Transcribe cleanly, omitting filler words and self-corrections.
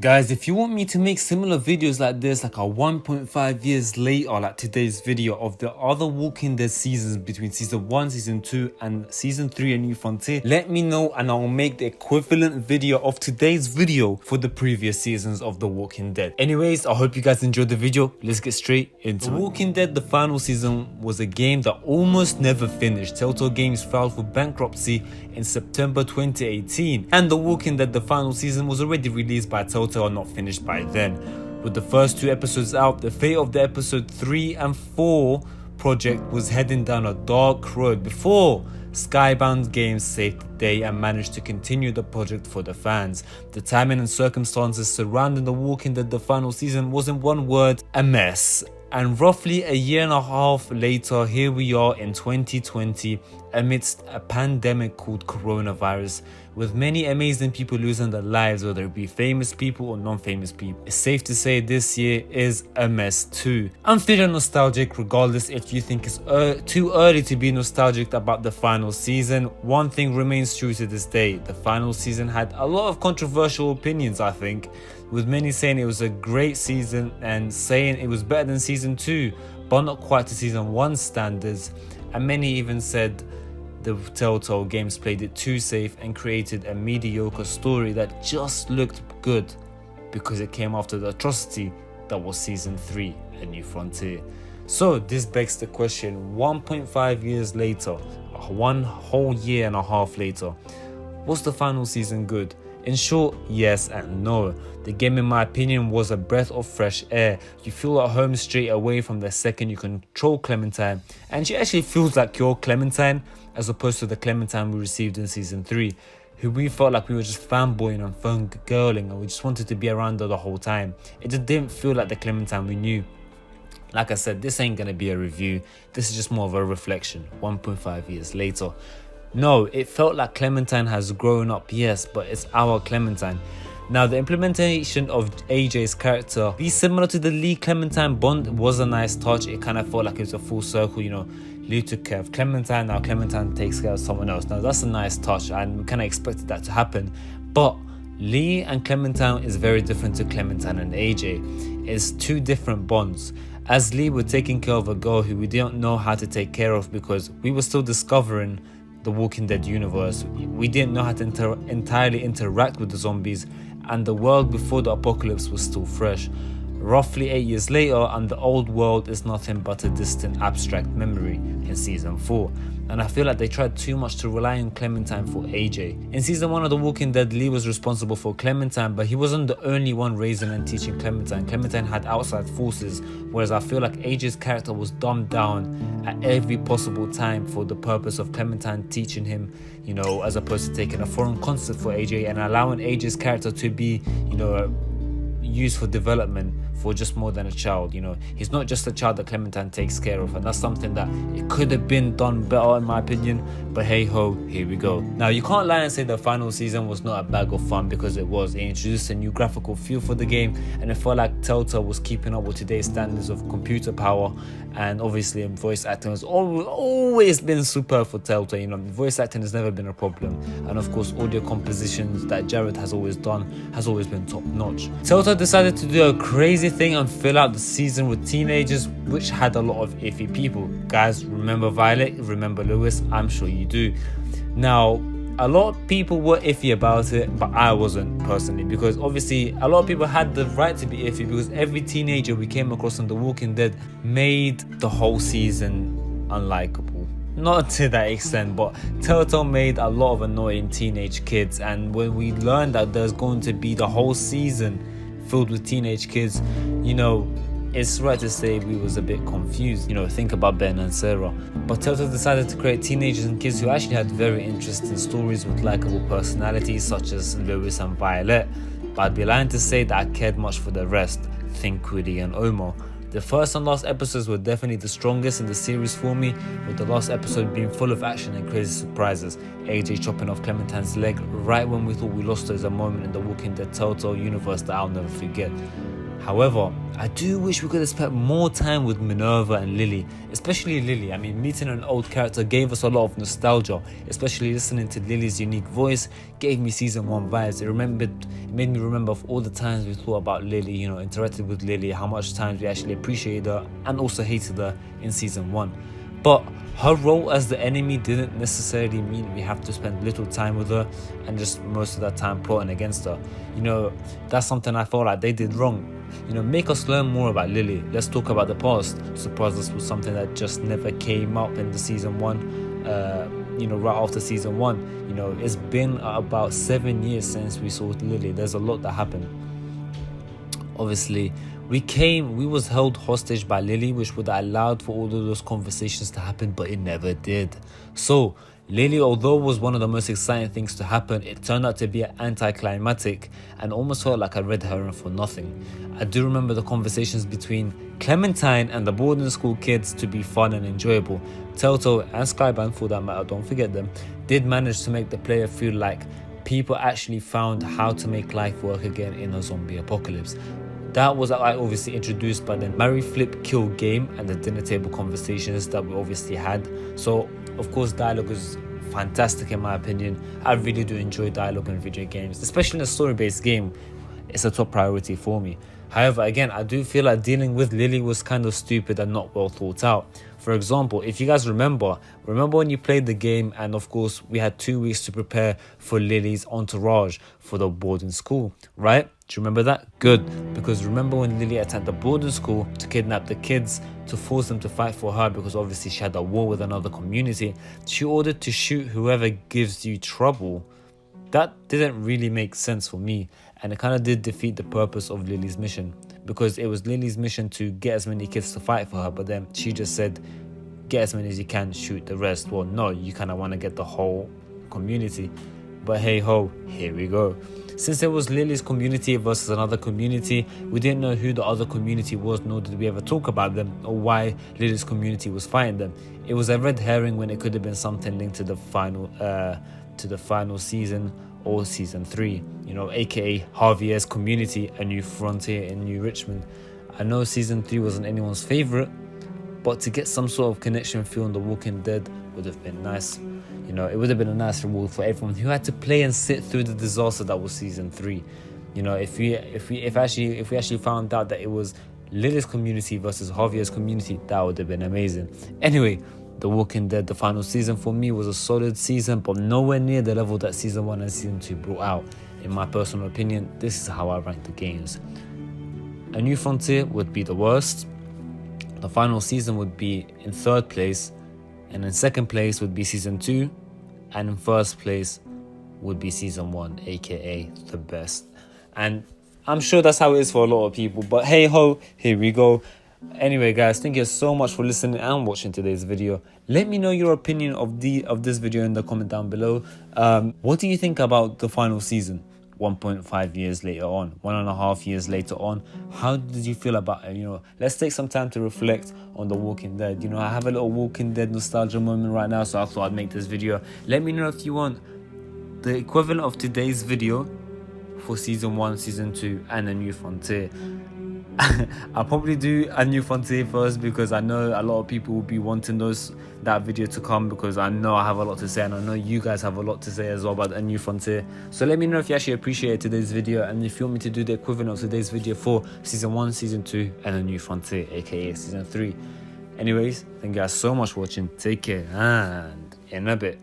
Guys, if you want me to make similar videos like this, like a 1.5 years later, like today's video, of the other Walking Dead seasons between season 1, season 2 and season 3 A New Frontier, let me know and I'll make the equivalent video of today's video for the previous seasons of The Walking Dead. Anyways, I hope you guys enjoyed the video. Let's get straight into it. The Walking Dead, the final season, was a game that almost never finished. Telltale Games filed for bankruptcy in September 2018, and The Walking Dead, the final season, was already released by Telltale and not finished by then. With the first 2 episodes out, the fate of the episode 3 and 4 project was heading down a dark road before Skybound Games saved the day and managed to continue the project for the fans. The timing and circumstances surrounding The Walking Dead, the final season, was in one word: a mess. And roughly a year and a half later, here we are in 2020 amidst a pandemic called coronavirus, with many amazing people losing their lives, whether it be famous people or non-famous people. It's safe to say this year is a mess too. I'm feeling nostalgic regardless if you think it's too early to be nostalgic about the final season. One thing remains true to this day: the final season had a lot of controversial opinions, I think, with many saying it was a great season and saying it was better than season 2, but not quite to season 1 standards. And many even said the Telltale Games played it too safe and created a mediocre story that just looked good because it came after the atrocity that was season 3, A New Frontier. So this begs the question, 1.5 years later, 1 whole year and a half later, was the final season good? In short, yes and no. The game, in my opinion, was a breath of fresh air. You feel at home straight away from the second you control Clementine, and she actually feels like your Clementine as opposed to the Clementine we received in season 3, who we felt like we were just fanboying and fangirling and we just wanted to be around her the whole time. It just didn't feel like the Clementine we knew. Like I said, this ain't gonna be a review, this is just more of a reflection 1.5 years later. No, it felt like Clementine has grown up, yes, but it's our Clementine. Now, the implementation of AJ's character be similar to the Lee Clementine bond was a nice touch. It kind of felt like it was a full circle, you know. Lee took care of Clementine, now Clementine takes care of someone else. Now, that's a nice touch and we kind of expected that to happen. But Lee and Clementine is very different to Clementine and AJ. It's 2 different bonds. As Lee were taking care of a girl who we didn't know how to take care of because we were still discovering the Walking Dead universe. We didn't know how to entirely interact with the zombies, and the world before the apocalypse was still fresh. Roughly 8 years later, and the old world is nothing but a distant abstract memory in season 4. And I feel like they tried too much to rely on Clementine for AJ. In season 1 of The Walking Dead, Lee was responsible for Clementine, but he wasn't the only one raising and teaching Clementine. Clementine had outside forces, whereas I feel like AJ's character was dumbed down at every possible time for the purpose of Clementine teaching him, you know, as opposed to taking a foreign concept for AJ and allowing AJ's character to be, you know, used for development for just more than a child. You know, he's not just a child that Clementine takes care of, and that's something that it could have been done better in my opinion, but hey ho, here we go. Now, you can't lie and say the final season was not a bag of fun, because it was. It introduced a new graphical feel for the game, and it felt like Telltale was keeping up with today's standards of computer power, and obviously voice acting has always been superb for Telltale. You know, voice acting has never been a problem, and of course audio compositions that Jared has always done has always been top notch. Telltale decided to do a crazy thing and fill out the season with teenagers, which had a lot of iffy people. Guys, remember Violet? Remember Lewis? I'm sure you do. Now, a lot of people were iffy about it, but I wasn't personally, because obviously a lot of people had the right to be iffy, because every teenager we came across on The Walking Dead made the whole season unlikable. Not to that extent, but Telltale made a lot of annoying teenage kids, and when we learned that there's going to be the whole season filled with teenage kids, you know, it's right to say we was a bit confused. You know, think about Ben and Sarah. But Telltale decided to create teenagers and kids who actually had very interesting stories with likable personalities, such as Lewis and Violet. But I'd be lying to say that I cared much for the rest. Think Woody and Omar. The first and last episodes were definitely the strongest in the series for me, with the last episode being full of action and crazy surprises. AJ chopping off Clementine's leg right when we thought we lost her is a moment in the Walking Dead Telltale universe that I'll never forget. However, I do wish we could have spent more time with Minerva and Lilly, especially Lilly. I mean, meeting an old character gave us a lot of nostalgia, especially listening to Lily's unique voice gave me season 1 vibes. It made me remember of all the times we thought about Lilly, you know, interacted with Lilly, how much times we actually appreciated her and also hated her in season 1. But her role as the enemy didn't necessarily mean we have to spend little time with her and just most of that time plotting against her. You know, that's something I felt like they did wrong. You know, make us learn more about Lilly. Let's talk about the past. Surprise us with something that just never came up in the season 1. You know, right after season 1. You know, it's been about 7 years since we saw Lilly. There's a lot that happened. Obviously, we was held hostage by Lilly, which would have allowed for all of those conversations to happen, but it never did. So Lilly, although was one of the most exciting things to happen, it turned out to be anticlimactic and almost felt like a red herring for nothing. I do remember the conversations between Clementine and the boarding school kids to be fun and enjoyable. Telltale and Skybound, for that matter, don't forget them, did manage to make the player feel like people actually found how to make life work again in a zombie apocalypse. That was obviously introduced by the marry, flip, kill game and the dinner table conversations that we obviously had. So, of course, dialogue is fantastic in my opinion. I really do enjoy dialogue in video games, especially in a story-based game. It's a top priority for me. However, again, I do feel like dealing with Lilly was kind of stupid and not well thought out. For example, if you guys remember when you played the game and of course we had 2 weeks to prepare for Lilly's entourage for the boarding school, right? Do you remember that? Good. Because remember when Lilly attacked the boarding school to kidnap the kids, to force them to fight for her because obviously she had a war with another community. She ordered to shoot whoever gives you trouble. That didn't really make sense for me, and it kind of did defeat the purpose of Lilly's mission, because it was Lilly's mission to get as many kids to fight for her, but then she just said, get as many as you can, shoot the rest. Well, no, you kind of want to get the whole community. But hey ho, here we go. Since it was Lilly's community versus another community, we didn't know who the other community was, nor did we ever talk about them or why Lilly's community was fighting them. It was a red herring when it could have been something linked to the final season or season 3, you know, aka Javier's community, A New Frontier in New Richmond. I know season 3 wasn't anyone's favorite, but to get some sort of connection feel on The Walking Dead would have been nice. You know, it would have been a nice reward for everyone who had to play and sit through the disaster that was season 3. You know, if we actually found out that it was Lilly's community versus Javier's community, that would have been amazing. Anyway, The Walking Dead, the final season for me was a solid season, but nowhere near the level that season 1 and season 2 brought out. In my personal opinion, this is how I rank the games. A New Frontier would be the worst. The final season would be in 3rd place, and in 2nd place would be season 2, and in 1st place would be season 1, aka the best. And I'm sure that's how it is for a lot of people, but hey ho, here we go. Anyway guys, thank you so much for listening and watching today's video. Let me know your opinion of this video in the comment down below. What do you think about the final season 1.5 years later on, 1.5 years later on? How did you feel about it? You know, let's take some time to reflect on The Walking Dead. You know, I have a little Walking Dead nostalgia moment right now, so I thought I'd make this video. Let me know if you want the equivalent of today's video for season 1, season 2 and A New Frontier. I'll probably do A New Frontier first because I know a lot of people will be wanting that video to come, because I know I have a lot to say and I know you guys have a lot to say as well about A New Frontier. So let me know if you actually appreciated today's video and if you want me to do the equivalent of today's video for season 1, season 2 and A New Frontier, aka season 3. Anyways, thank you guys so much for watching. Take care and in a bit.